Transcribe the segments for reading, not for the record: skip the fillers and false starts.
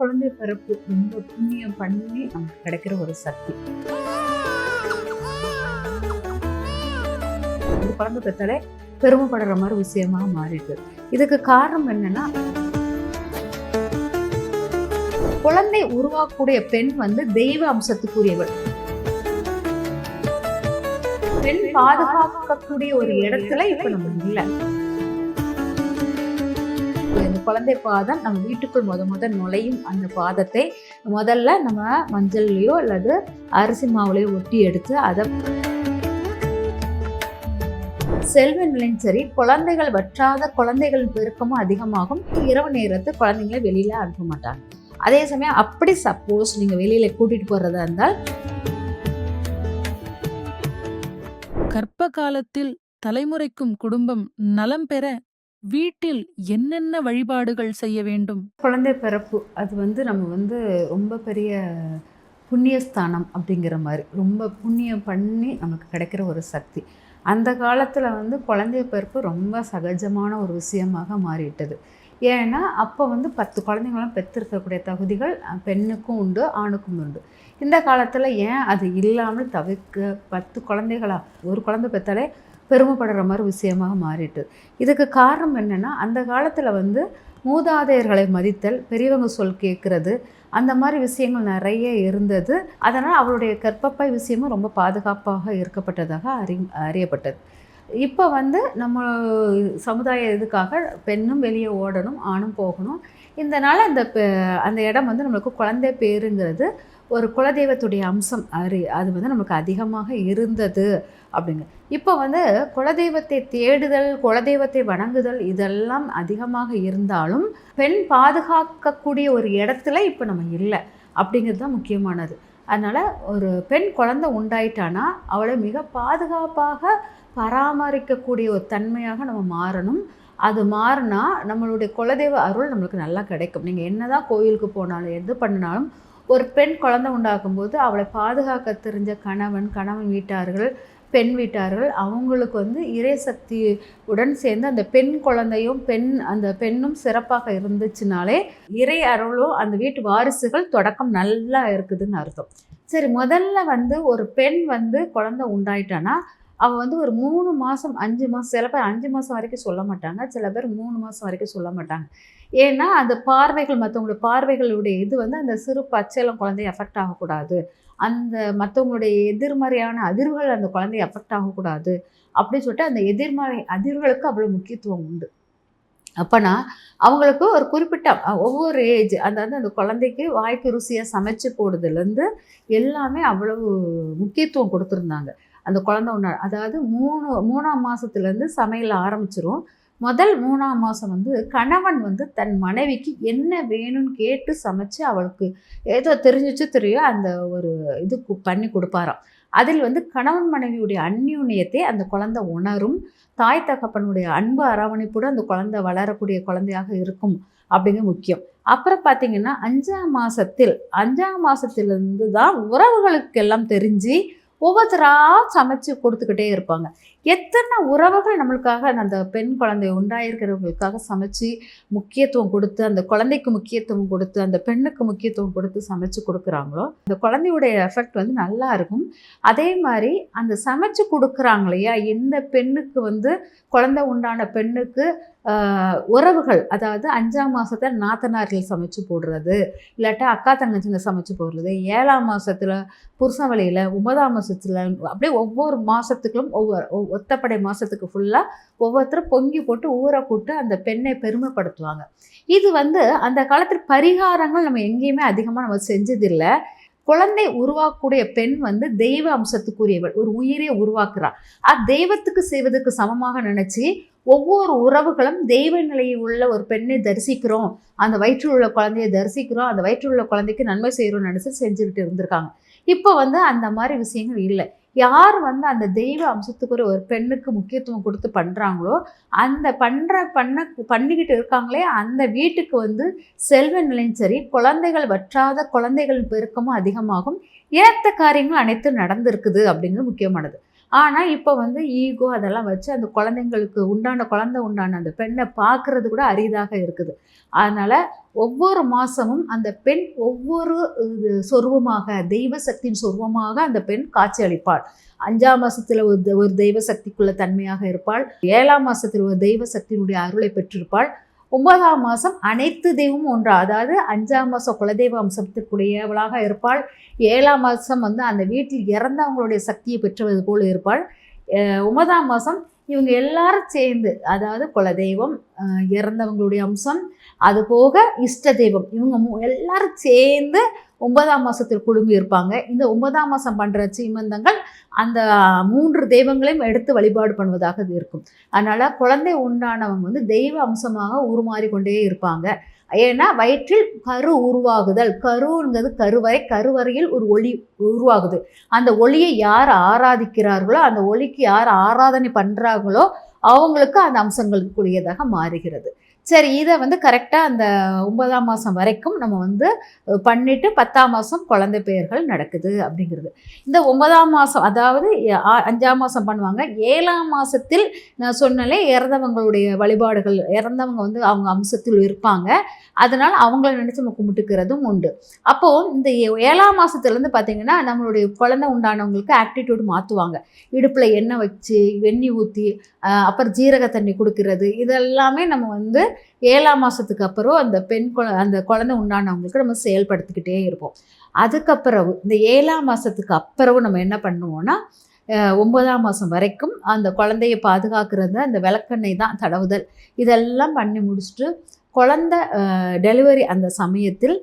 குழந்தை பிறப்பு ரொம்ப புண்ணியம் பண்ணி நமக்கு கிடைக்கிற ஒரு சக்தி. ஒரு குழந்தை பெற்றாலே பெருமைப்படுற மாதிரி விஷயமாக மாறிட்டு. இதுக்கு காரணம் என்னன்னா, குழந்தை உருவாக்கக்கூடிய பெண் தெய்வ அம்சத்துக்குரியவள். பெண் பாதுகாக்கக்கூடிய ஒரு இடத்துல இப்ப நம்ம இல்லை. இந்த குழந்தை பாதம் நம்ம வீட்டுக்குள் முத நுழையும் அந்த பாதத்தை முதல்ல நம்ம மஞ்சள்லையோ அல்லது அரிசி மாவுலையோ ஒட்டி எடுத்து அதை செல்வ நிலையும் சரி, குழந்தைகள் வற்றாத குழந்தைகள் பெருக்கமும் அதிகமாகும். இரவு நேரத்து குழந்தைங்களை வெளியில அனுப்ப மாட்டாங்க. அதே சமயம் அப்படி சப்போஸ் நீங்க வெளியில கூட்டிட்டு போறதா இருந்தால், கர்ப்ப காலத்தில் தலைமுறைக்கும் குடும்பம் நலம் பெற வீட்டில் என்னென்ன வழிபாடுகள் செய்ய வேண்டும்? குழந்தை பிறப்பு அது நம்ம ரொம்ப பெரிய புண்ணியஸ்தானம் அப்படிங்கிற மாதிரி ரொம்ப புண்ணியம் பண்ணி நமக்கு கிடைக்கிற ஒரு சக்தி. அந்த காலத்தில் குழந்தை பிறப்பு ரொம்ப சகஜமான ஒரு விஷயமாக மாறிட்டது. ஏன்னா அப்போ 10 குழந்தைங்களும் பெற்றிருக்கக்கூடிய தகுதிகள் பெண்ணுக்கும் உண்டு, ஆணுக்கும் உண்டு. இந்த காலத்தில் ஏன் அது இல்லாமல் தவிர்க்க 10 குழந்தைகளா ஒரு குழந்தை பெற்றாலே பெருமைப்படுற மாதிரி விஷயமாக மாறிட்டு. இதுக்கு காரணம் என்னென்னா, அந்த காலத்தில் மூதாதையர்களை மதித்தல், பெரியவங்க சொல் கேட்குறது, அந்த மாதிரி விஷயங்கள் நிறைய இருந்தது. அதனால் அவளுடைய கர்ப்பப்பை விஷயமும் ரொம்ப பாதுகாப்பாக இருக்கப்பட்டதாக அறியப்பட்டது. இப்போ நம்ம சமுதாய இதுக்காக பெண்ணும் வெளியே ஓடணும், ஆணும் போகணும். இதனால் அந்த இடம் நம்மளுக்கு குழந்தை பேருங்கிறது ஒரு குலதெய்வத்துடைய அம்சம் அது நமக்கு அதிகமாக இருந்தது அப்படிங்க. இப்போ குலதெய்வத்தை தேடுதல், குலதெய்வத்தை வணங்குதல் இதெல்லாம் அதிகமாக இருந்தாலும் பெண் பாதுகாக்கக்கூடிய ஒரு இடத்துல இப்போ நம்ம இல்லை அப்படிங்கிறது தான் முக்கியமானது. அதனால் ஒரு பெண் குழந்தை உண்டாயிட்டானா அவளை மிக பாதுகாப்பாக பராமரிக்கக்கூடிய ஒரு தன்மையாக நம்ம மாறணும். அது மாறினா நம்மளுடைய குலதெய்வ அருள் நம்மளுக்கு நல்லா கிடைக்கும். நீங்கள் என்ன தான் கோயிலுக்கு போனாலும் எது பண்ணினாலும் ஒரு பெண் குழந்தை உண்டாக்கும்போது அவளை பாதுகாக்க தெரிஞ்ச கணவன் வீட்டார்கள், பெண் வீட்டார்கள் அவங்களுக்கு இறைசக்தி உடன் சேர்ந்து அந்த பெண் குழந்தையும் அந்த பெண்ணும் சிறப்பாக இருந்துச்சுனாலே இறை அருளும் அந்த வீட்டு வாரிசுகள் தொடக்கம் நல்லா இருக்குதுன்னு அர்த்தம். சரி, முதல்ல ஒரு பெண் குழந்தை உண்டாயிட்டானா அவள் ஒரு 3 மாதம் 5 மாதம், சில பேர் 5 மாதம் வரைக்கும் சொல்ல மாட்டாங்க, சில பேர் 3 மாதம் வரைக்கும் சொல்ல மாட்டாங்க. ஏன்னா அந்த பார்வைகள், மற்றவங்களுடைய பார்வைகளுடைய இது அந்த சிறு பச்சையிலம் குழந்தைய எஃபெக்ட் ஆகக்கூடாது, அந்த மற்றவங்களுடைய எதிர்மறையான அதிர்வுகள் அந்த குழந்தைய எஃபெக்ட் ஆகக்கூடாது அப்படின்னு சொல்லிட்டு அந்த எதிர்மறை அதிர்வுகளுக்கு அவ்வளோ முக்கியத்துவம் உண்டு. அப்போனா அவங்களுக்கு ஒரு குறிப்பிட்ட ஒவ்வொரு ஏஜ் அந்த குழந்தைக்கு வாய்க்கு ருசியாக சமைச்சு போடுறதுலேருந்து எல்லாமே அவ்வளவு முக்கியத்துவம் கொடுத்துருந்தாங்க. அந்த குழந்தை அதாவது 3ஆம் மாதத்துலேருந்து சமையல் ஆரம்பிச்சிரும். முதல் 3ஆம் மாதம் கணவன் தன் மனைவிக்கு என்ன வேணும்னு கேட்டு சமைச்சு அவளுக்கு ஏதோ தெரியும் அந்த ஒரு இது பண்ணி கொடுப்பாராம். அதில் கணவன் மனைவியுடைய அந்யோன்யத்தை அந்த குழந்தை உணரும். தாய் தகப்பனுடைய அன்பு அரவணைப்போடு அந்த குழந்தை வளரக்கூடிய குழந்தையாக இருக்கும் அப்படிங்க முக்கியம். அப்புறம் பார்த்திங்கன்னா 5ஆம் மாதத்திலிருந்து தான் உறவுகளுக்கு எல்லாம் தெரிஞ்சு ஒவ்வொருத்தராக சமைச்சு கொடுத்துக்கிட்டே இருப்பாங்க. எத்தனை உறவுகள் நம்மளுக்காக அந்த பெண் குழந்தை உண்டாயிருக்கிறவங்களுக்காக சமைச்சு முக்கியத்துவம் கொடுத்து, அந்த குழந்தைக்கு முக்கியத்துவம் கொடுத்து, அந்த பெண்ணுக்கு முக்கியத்துவம் கொடுத்து சமைச்சு கொடுக்குறாங்களோ அந்த குழந்தையுடைய எஃபெக்ட் நல்லா இருக்கும். அதே மாதிரி அந்த சமைச்சு கொடுக்குறாங்க இல்லையா, எந்த பெண்ணுக்கு குழந்தை உண்டான பெண்ணுக்கு உறவுகள், அதாவது 5ஆம் மாதத்தில் நாத்தனார்கள் சமைச்சு போடுறது, இல்லாட்டா அக்கா தங்கச்சிங்க சமைச்சு போடுறது, 7ஆம் மாதத்தில் புருஷன் வழியில், 9ஆம் மாதத்தில், அப்படியே ஒவ்வொரு மாதத்துக்கும் ஒத்தப்படை மாதத்துக்கு ஃபுல்லாக ஒவ்வொருத்தரும் பொங்கி போட்டு ஊற கூட்டு அந்த பெண்ணை பெருமைப்படுத்துவாங்க. இது அந்த காலத்தில் பரிகாரங்கள் நம்ம எங்கேயுமே அதிகமாக நம்ம செஞ்சதில்லை. குழந்தை உருவாக்கக்கூடிய பெண் தெய்வ அம்சத்துக்குரியவள், ஒரு உயிரை உருவாக்குறாள். தெய்வத்துக்கு செய்வதற்கு சமமாக நினச்சி ஒவ்வொரு உறவுகளும் தெய்வ நிலையில் உள்ள ஒரு பெண்ணை தரிசிக்கிறோம், அந்த வயிற்றில் உள்ள குழந்தையை தரிசிக்கிறோம், அந்த வயிற்றில் உள்ள குழந்தைக்கு நன்மை செய்கிறோம்னு நினச்சி செஞ்சுக்கிட்டு இருந்திருக்காங்க. இப்போ அந்த மாதிரி விஷயங்கள் இல்லை. யார் அந்த தெய்வ அம்சத்துக்குரிய ஒரு பெண்ணுக்கு முக்கியத்துவம் கொடுத்து பண்ணுறாங்களோ, அந்த பண்ணிக்கிட்டு இருக்காங்களே அந்த வீட்டுக்கு செல்வ நிலையும் சரி, குழந்தைகள் வற்றாத குழந்தைகள் பெருக்கமும் அதிகமாகும். ஏற்ற காரியங்கள் அனைத்தும் நடந்திருக்குது அப்படிங்கிறது முக்கியமானது. ஆனால் இப்போ வந்து ஈகோ அதெல்லாம் வச்சு அந்த குழந்தைங்களுக்கு குழந்தை உண்டான அந்த பெண்ணை பார்க்குறது கூட அரிதாக இருக்குது. அதனால் ஒவ்வொரு மாதமும் அந்த பெண் ஒவ்வொரு சொருவமாக, தெய்வ சக்தியின் சொருவமாக அந்த பெண் காட்சி அளிப்பாள். 5ஆம் மாதத்தில் ஒரு தெய்வ சக்திக்குள்ள தன்மையாக இருப்பாள். 7ஆம் மாதத்தில் ஒரு தெய்வ சக்தியினுடைய அருளை பெற்றிருப்பாள். 9ஆம் மாதம் அனைத்து தெய்வமும் ஒன்றா, அதாவது 5ஆம் மாதம் குலதெய்வ அம்சத்திற்குரியவளாக இருப்பாள். 7ஆம் மாதம் வந்து அந்த வீட்டில் இறந்தவங்களுடைய சக்தியை பெற்றுவது போல் இருப்பாள். 9ஆம் மாதம் இவங்க எல்லாரும் சேர்ந்து, அதாவது குலதெய்வம், இறந்தவங்களுடைய அம்சம், அது போக இஷ்ட தெய்வம், இவங்க எல்லாரும் சேர்ந்து 9ஆம் மாதத்தில் குழுமி இருப்பாங்க. இந்த 9ஆம் மாதம் பண்ணுற சீமந்தங்கள் அந்த 3 தெய்வங்களையும் எடுத்து வழிபாடு பண்ணுவதாக இருக்கும். அதனால் குழந்தை உண்டானவங்க வந்து தெய்வ அம்சமாக உருமாறி கொண்டே இருப்பாங்க. ஏன்னா வயிற்றில் கரு உருவாகுதல், கருங்கிறது கருவறையில் ஒரு ஒளி உருவாகுது. அந்த ஒளியை யார் ஆராதிக்கிறார்களோ, அந்த ஒளிக்கு யார் ஆராதனை பண்ணுறாங்களோ அவங்களுக்கு அந்த அம்சங்களுக்குரியதாக மாறுகிறது. சரி, இதை வந்து கரெக்டாக அந்த 9ஆம் மாதம் வரைக்கும் நம்ம வந்து பண்ணிவிட்டு 10ஆம் மாதம் குழந்தை பெயர்கள் நடக்குது அப்படிங்கிறது. இந்த 9ஆம் மாதம், அதாவது 5ஆம் மாதம் பண்ணுவாங்க. 7ஆம் மாதத்தில் நான் சொன்னாலே இறந்தவங்களுடைய வழிபாடுகள், இறந்தவங்க வந்து அவங்க அம்சத்தில் இருப்பாங்க. அதனால் அவங்கள நினச்சி நம்ம கும்பிட்டுக்கிறதும் உண்டு. அப்போது இந்த 7ஆம் மாதத்துலேருந்து பார்த்திங்கன்னா நம்மளுடைய குழந்தை உண்டானவங்களுக்கு ஆக்டிடியூட் மாற்றுவாங்க. இடுப்பில் எண்ணெய் வச்சு வெந்நீர் ஊற்றி அப்புறம் ஜீரக தண்ணி கொடுக்கறது, இதெல்லாமே நம்ம வந்து 7ஆம் மாதத்துக்கு அப்புறம் அந்த குழந்தை உண்டானவங்களுக்கு நம்ம செயல்படுத்திக்கிட்டே இருப்போம். அதுக்கப்புறம் இந்த 7ஆம் மாதத்துக்கு அப்புறம் நம்ம என்ன பண்ணுவோம்னா, 9ஆம் மாதம் வரைக்கும் அந்த குழந்தையை பாதுகாக்கிறது அந்த விளக்கெண்ணெய் தான் தடவுதல், இதெல்லாம் பண்ணி முடிச்சுட்டு குழந்தை டெலிவரி அந்த சமயத்தில்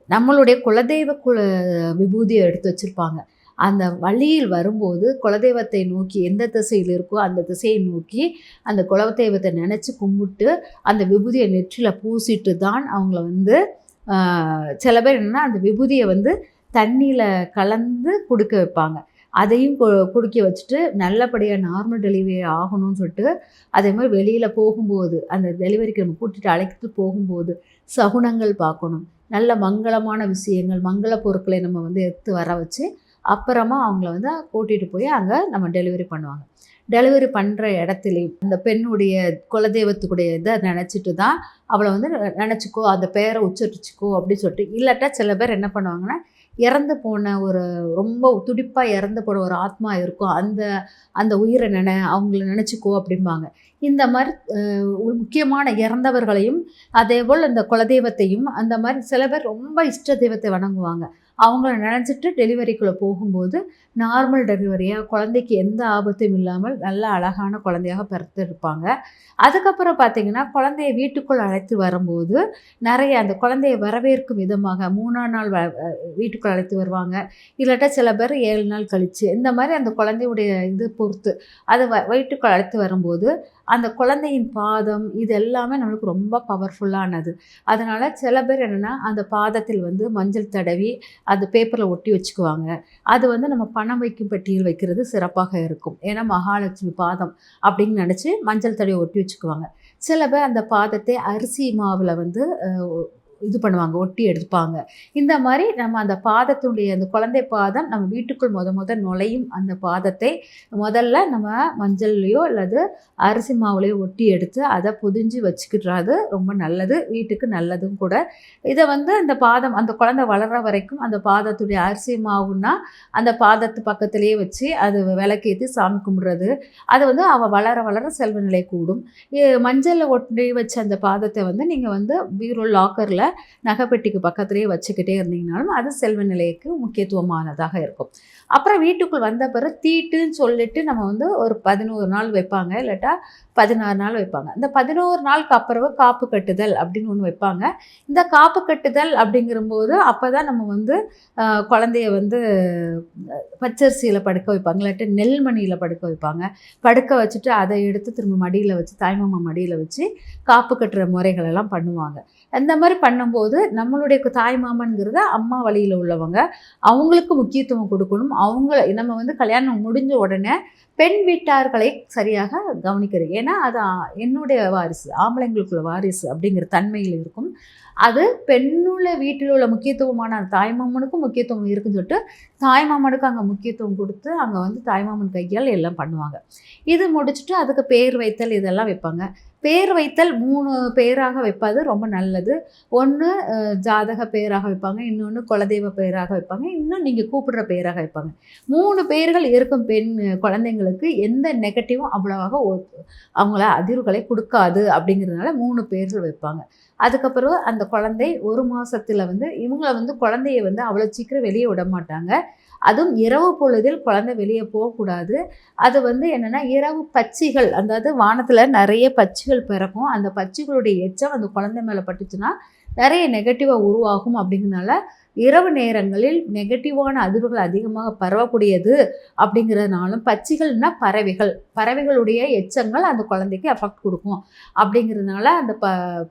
நம்மளுடைய குலதெய்வ விபூதியை எடுத்து வச்சுருப்பாங்க. அந்த வழியில் வரும்போது குலதெய்வத்தை நோக்கி எந்த திசையில் இருக்கோ அந்த திசையை நோக்கி அந்த குலதெய்வத்தை நினச்சி கும்பிட்டு அந்த விபூதியை நெற்றியில் பூசிட்டு தான் அவங்கள வந்து சில பேர் என்னென்னா அந்த விபூதியை வந்து தண்ணியில் கலந்து குடிக்க வைப்பாங்க. அதையும் குடிக்க வச்சுட்டு நல்லபடியாக நார்மல் டெலிவரி ஆகணும்னு சொல்லிட்டு அதே மாதிரி வெளியில் போகும்போது அந்த டெலிவரிக்கு நம்ம கூட்டிகிட்டு அழைச்சிட்டு போகும்போது சகுனங்கள் பார்க்கணும். நல்ல மங்களமான விஷயங்கள், மங்கள பொருட்களை நம்ம வந்து எடுத்து வர வச்சு அப்புறமா அவங்கள வந்து கூட்டிகிட்டு போய் அங்கே நம்ம டெலிவரி பண்ணுவாங்க. டெலிவரி பண்ணுற இடத்துலையும் அந்த பெண்ணுடைய குலதெய்வத்துக்குடைய இதை நினச்சிட்டு தான் அவளை வந்து நினச்சிக்கோ, அந்த பேரை உச்சரிச்சிக்கோ அப்படின்னு சொல்லிட்டு. இல்லாட்டா சில பேர் என்ன பண்ணுவாங்கன்னா, இறந்து போன ஒரு ரொம்ப துடிப்பாக இறந்து போன ஒரு ஆத்மா இருக்கும், அந்த உயிரை அவங்கள நினச்சிக்கோ அப்படிம்பாங்க. இந்த மாதிரி முக்கியமான இறந்தவர்களையும் அதே போல் இந்த குலதெய்வத்தையும் அந்த மாதிரி சில பேர் ரொம்ப இஷ்ட தெய்வத்தை வணங்குவாங்க. அவங்கள நினச்சிட்டு டெலிவரிக்குள்ளே போகும்போது நார்மல் டெலிவரியாக குழந்தைக்கு எந்த ஆபத்தும் இல்லாமல் நல்ல அழகான குழந்தையாக பிறந்திருப்பாங்க. அதுக்கப்புறம் பார்த்திங்கன்னா குழந்தைய வீட்டுக்குள் அழைத்து வரும்போது நிறைய அந்த குழந்தைய வரவேற்கும் விதமாக 3ஆம் நாள் வீட்டுக்குள் அழைத்து வருவாங்க. இல்லாட்டா சில பேர் 7 நாள் கழித்து, இந்த மாதிரி அந்த குழந்தையுடைய இது பொறுத்து அது வீட்டுக்குள் அழைத்து வரும்போது அந்த குழந்தையின் பாதம் இது எல்லாமே நம்மளுக்கு ரொம்ப பவர்ஃபுல்லானது. அதனால் சில பேர் என்னென்னா அந்த பாதத்தில் வந்து மஞ்சள் தடவி அது பேப்பரில் ஒட்டி வச்சுக்குவாங்க. அது வந்து நம்ம பணம் வைக்கும் பெட்டியில் வைக்கிறது சிறப்பாக இருக்கும். ஏன்னா மகாலட்சுமி பாதம் அப்படின்னு நினச்சி மஞ்சள் தடவி ஒட்டி வச்சுக்குவாங்க. சில பேர் அந்த பாதத்தை அரிசி மாவில் வந்து இது பண்ணுவாங்க, ஒட்டி எடுப்பாங்க. இந்த மாதிரி நம்ம அந்த பாதத்துடைய அந்த குழந்தை பாதம் நம்ம வீட்டுக்குள் நுழையும் அந்த பாதத்தை முதல்ல நம்ம மஞ்சள்லையோ அல்லது அரிசி மாவுலையோ ஒட்டி எடுத்து அதை பொதிஞ்சு வச்சுக்கிட்டுறது ரொம்ப நல்லது, வீட்டுக்கு நல்லதும் கூட. இதை வந்து அந்த பாதம் அந்த குழந்தை வளர்கிற வரைக்கும் அந்த பாதத்துடைய அரிசி மாவுன்னா அந்த பாதத்து பக்கத்துலேயே வச்சு அது விளக்கேற்றி சாமி கும்பிட்றது. அது வந்து அவள் வளர செல்வ நிலை கூடும். மஞ்சளில் ஒட்டி வச்ச அந்த பாதத்தை வந்து நீங்கள் வந்து பீரோ லாக்கரில் நகைப்பெட்டிக்கு பக்கத்துலேயே வச்சுக்கிட்டே இருந்தீங்கனாலும் அது செல்வ நிலைக்கு முக்கியத்துவமானதாக இருக்கும். அப்புறம் வீட்டுக்குள் வந்த பிறகு தீட்டுன்னு சொல்லிட்டு நம்ம வந்து ஒரு 11 நாள் வைப்பாங்க, இல்லாட்டா 16 நாள் வைப்பாங்க. இந்த 11 நாளுக்கு அப்புறம் காப்பு கட்டுதல் அப்படின்னு ஒன்று வைப்பாங்க. இந்த காப்பு கட்டுதல் அப்படிங்கிறம்போது அப்போ தான் நம்ம வந்து குழந்தைய வந்து பச்சரிசியில் படுக்க வைப்பாங்க, இல்லாட்டி நெல்மணியில் படுக்க வைப்பாங்க. படுக்க வச்சுட்டு அதை எடுத்து திரும்ப மடியில் வச்சு தாய்மாமா மடியில் வச்சு காப்பு கட்டுற முறைகள் எல்லாம் பண்ணுவாங்க. அந்த மாதிரி பண்ணும்போது நம்மளுடைய தாய்மாமன்கிறது அம்மா வழியில் உள்ளவங்க, அவங்களுக்கு முக்கியத்துவம் கொடுக்கணும். நம்ம வந்து கல்யாணம் முடிஞ்ச உடனே பெண் வீட்டார்களை சரியாக கவனிக்கிறது. ஏன்னா அது என்னுடைய வாரிசு, ஆம்பளைங்களுக்குள்ள வாரிசு அப்படிங்கிற தன்மையில் இருக்கும். அது பெண்ணுள்ள வீட்டில் உள்ள முக்கியத்துவமான தாய்மாமனுக்கும் முக்கியத்துவம் இருக்குன்னு சொல்லிட்டு தாய்மாமனுக்கு அங்கே முக்கியத்துவம் கொடுத்து அங்கே வந்து தாய்மாமன் கையால் எல்லாம் பண்ணுவாங்க. இது முடிச்சுட்டு அதுக்கு பேர் வைத்தல் இதெல்லாம் வைப்பாங்க. பேர் வைத்தல் 3 பேராக வைப்பது ரொம்ப நல்லது. ஒன்று ஜாதக பேராக வைப்பாங்க, இன்னொன்று குலதெய்வ பேராக வைப்பாங்க, இன்னும் நீங்கள் கூப்பிடுற பேராக வைப்பாங்க. 3 பேர்கள் இருக்கும் பெண் குழந்தைங்களுக்கு எந்த நெகட்டிவும் அவ்வளவாக அவங்கள அதிர்வுகளை கொடுக்காது அப்படிங்கிறதுனால 3 பேர்கள் வைப்பாங்க. அதுக்கப்புறம் அந்த குழந்தை 1 மாதத்தில் வந்து இவங்கள வந்து குழந்தைய வந்து அவ்வளோ சீக்கிரம் வெளியே விட மாட்டாங்க. அதுவும் இரவு பொழுதில் குழந்தை வெளியே போகக்கூடாது. அது வந்து என்னென்னா இரவு பட்சிகள், அதாவது வானத்தில் நிறைய பட்சிகள் பிறக்கும். அந்த பட்சிகளுடைய எச்சம் அந்த குழந்தை மேலே பட்டுச்சுன்னா நிறைய நெகட்டிவாக உருவாகும். அப்படிங்கிறதுனால இரவு நேரங்களில் நெகட்டிவான அதிர்வுகள் அதிகமாக பரவக்கூடியது. அப்படிங்கிறதுனாலும் பட்சிகள்னா பறவைகளுடைய எச்சங்கள் அந்த குழந்தைக்கு எஃபெக்ட் கொடுக்கும். அப்படிங்கிறதுனால அந்த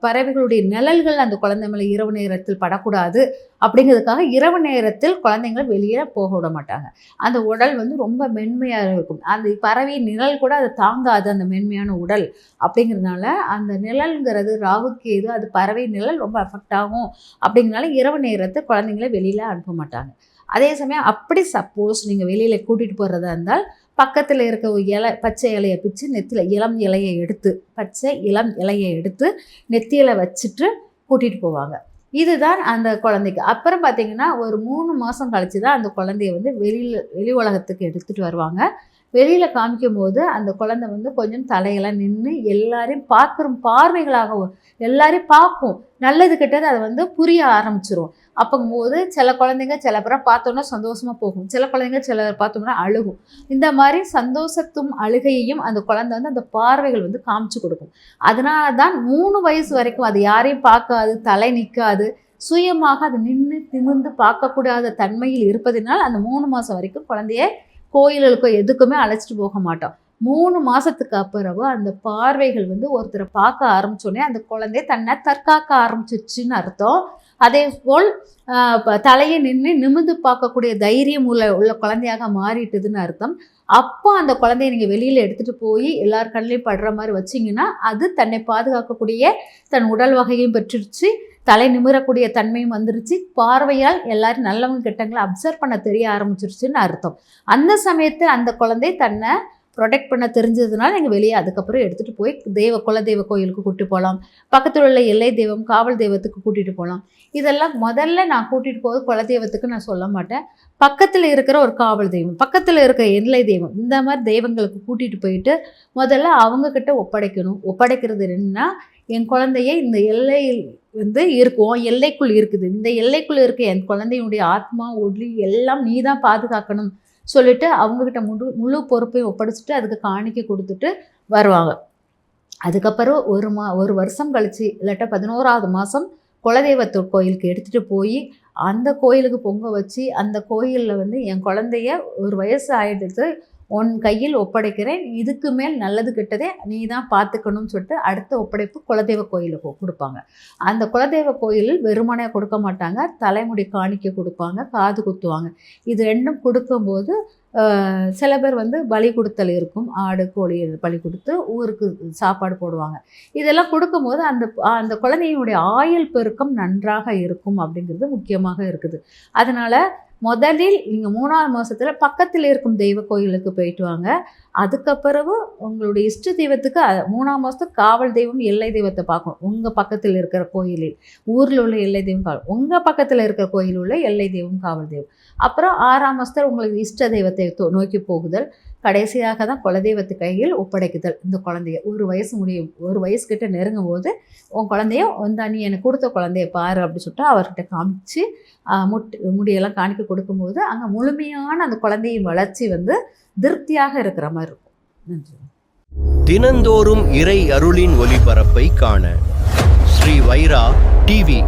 பறவைகளுடைய நிழல்கள் அந்த குழந்தை மேலே இரவு நேரத்தில் படக்கூடாது. அப்படிங்கிறதுக்காக இரவு நேரத்தில் குழந்தைங்களை வெளியே போக விட மாட்டாங்க. அந்த உடல் வந்து ரொம்ப மென்மையாக இருக்கும். அந்த பறவை நிழல் கூட அதை தாங்காது, அந்த மென்மையான உடல். அப்படிங்கிறதுனால அந்த நிழல்ங்கிறது ராகு கேது, அது பறவை நிழல் ரொம்ப எஃபெக்ட் ஆகும். அப்படிங்கிறனால இரவு நேரத்தில் குழந்தைங்களை வெளியில் அனுப்ப மாட்டாங்க. அதே சமயம் அப்படி சப்போஸ் நீங்கள் வெளியில் கூட்டிகிட்டு போகிறதா இருந்தால் பக்கத்தில் இருக்க ஒரு பச்சை இலையை பிச்சு நெத்தியில் இளம் இலையை எடுத்து நெத்தியில் வச்சுட்டு கூட்டிகிட்டு போவாங்க. இதுதான் அந்த குழந்தைக்கு. அப்புறம் பார்த்திங்கன்னா ஒரு 3 மாதம் கழித்து தான் அந்த குழந்தைய வந்து வெளி உலகத்துக்கு எடுத்துகிட்டு வருவாங்க. வெளியில் காமிக்கும் போது அந்த குழந்தை வந்து கொஞ்சம் தலையெல்லாம் நின்று எல்லாரையும் பார்வைகளாக எல்லாரையும் பார்க்கும். நல்லது கெட்டது அதை வந்து புரிய ஆரம்பிச்சிரும். அப்போங்கும்போது சில குழந்தைங்க சில பேரை பார்த்தோன்னா சந்தோஷமாக போகும், சில குழந்தைங்க சில பார்த்தோம்னா அழுகும். இந்த மாதிரி சந்தோஷத்தும் அழுகையையும் அந்த குழந்தை வந்து அந்த பார்வைகள் வந்து காமிச்சு கொடுக்கும். அதனால தான் 3 வயசு வரைக்கும் அது யாரையும் பார்க்காது, தலை நிற்காது, சுயமாக அது நிமிர்ந்து பார்க்கக்கூடாத தன்மையில் இருப்பதனால் அந்த 3 மாதம் வரைக்கும் குழந்தைய கோயில்களுக்கோ எதுக்குமே அழைச்சிட்டு போக மாட்டோம். 3 மாதத்துக்கு அப்புறம் அந்த பார்வைகள் வந்து ஒருத்தரை பார்க்க ஆரம்பித்தோடனே அந்த குழந்தைய தன்னை தற்காக்க ஆரம்பிச்சிச்சுன்னு அர்த்தம். அதே போல் தலையை நிமிர்ந்து பார்க்கக்கூடிய தைரியம் உள்ள குழந்தையாக மாறிட்டுதுன்னு அர்த்தம். அப்போ அந்த குழந்தைய நீங்கள் வெளியில் எடுத்துகிட்டு போய் எல்லார் கண்ணிலையும் படுற மாதிரி வச்சிங்கன்னா அது தன்னை பாதுகாக்கக்கூடிய தன் உடல் வகையும் பெற்றுருச்சு, தலை நிமிரக்கூடிய தன்மையும் வந்துருச்சு, பார்வையால் எல்லாரும் நல்லவங்க கெட்டவங்களை அப்சர்வ் பண்ண தெரிய ஆரம்பிச்சிருச்சுன்னு அர்த்தம். அந்த சமயத்தில் அந்த குழந்தை தன்னை ப்ரொடெக்ட் பண்ண தெரிஞ்சதுனால நீங்கள் வெளியே அதுக்கப்புறம் எடுத்துகிட்டு போய் குலதெய்வ கோயிலுக்கு கூட்டிகிட்டு போகலாம், பக்கத்தில் உள்ள எல்லை தெய்வம் காவல் தெய்வத்துக்கு கூட்டிகிட்டு போகலாம். இதெல்லாம் முதல்ல நான் கூட்டிகிட்டு போவது குலதெய்வத்துக்கு நான் சொல்ல மாட்டேன். பக்கத்தில் இருக்கிற ஒரு காவல் தெய்வம், பக்கத்தில் இருக்கிற எல்லை தெய்வம், இந்த மாதிரி தெய்வங்களுக்கு கூட்டிகிட்டு போயிட்டு முதல்ல அவங்கக்கிட்ட ஒப்படைக்கிறது என்னன்னா, என் குழந்தைய இந்த எல்லையில் வந்து இருக்கும், எல்லைக்குள் இருக்குது, இந்த எல்லைக்குள் இருக்க என் குழந்தையுடைய ஆத்மா ஒளி எல்லாம் நீ தான் பாதுகாக்கணும் சொல்லிட்டு அவங்கக்கிட்ட முழு பொறுப்பையும் ஒப்படைச்சிட்டு அதுக்கு காணிக்கை கொடுத்துட்டு வருவாங்க. அதுக்கப்புறம் ஒரு வருஷம் கழித்து இல்லாட்டா 11ஆவது மாதம் குலதெய்வத்து கோயிலுக்கு எடுத்துகிட்டு போய் அந்த கோயிலுக்கு பொங்க வச்சு அந்த கோயிலில் வந்து என் குழந்தைய 1 வயசு ஆகிடுது உன் கையில் ஒப்படைக்கிறேன், இதுக்கு மேல் நல்லது கெட்டதே நீ தான் பார்த்துக்கணும்னு சொல்லிட்டு அடுத்த ஒப்படைப்பு குலதெய்வ கோயிலுக்கு கொடுப்பாங்க. அந்த குலதெய்வ கோயிலில் வெறுமனே கொடுக்க மாட்டாங்க, தலைமுடி காணிக்க கொடுப்பாங்க, காது குத்துவாங்க. இது 2ம் கொடுக்கும்போது சில பேர் வந்து பலி கொடுத்தல் இருக்கும், ஆடு கோழி பலி கொடுத்து ஊருக்கு சாப்பாடு போடுவாங்க. இதெல்லாம் கொடுக்கும்போது அந்த குழந்தையினுடைய ஆயுள் பெருக்கம் நன்றாக இருக்கும் அப்படிங்கிறது முக்கியமாக இருக்குது. அதனால் முதலில் நீங்கள் 3ஆவது மாதத்தில் பக்கத்தில் இருக்கும் தெய்வ கோயிலுக்கு போயிட்டு வாங்க. அதுக்கப்புறம் உங்களுடைய இஷ்ட தெய்வத்துக்கு 3ஆம் மாதத்துக்கு காவல் தெய்வம் எல்லை தெய்வத்தை பார்க்கணும். உங்கள் பக்கத்தில் இருக்கிற கோயிலில் ஊரில் உள்ள எல்லை தெய்வம் காவல், உங்கள் பக்கத்தில் இருக்கிற கோயில் உள்ள எல்லை தெய்வம் காவல் தெய்வம். அப்புறம் 6ஆம் மாதத்தில் உங்களுக்கு இஷ்ட தெய்வத்தை நோக்கி போகுதல். கடைசியாக தான் குலதெய்வத்து கையில் ஒப்படைக்குதல். இந்த குழந்தைய 1 வயசு முடியும், 1 வயசுக்கிட்ட நெருங்கும் போது உன் குழந்தைய நீ எனக்கு கொடுத்த குழந்தைய பாரு அப்படின்னு சொல்லிட்டு அவர்கிட்ட காமிச்சு முடியெல்லாம் காணிக்க கொடுக்கும்போது அங்கே முழுமையான அந்த குழந்தையின் வளர்ச்சி வந்து திருப்தியாக இருக்கிற மாதிரி இருக்கும். நன்றி. தினந்தோறும் இறை அருளின் ஒளிபரப்பை காண ஸ்ரீ வைரா டிவி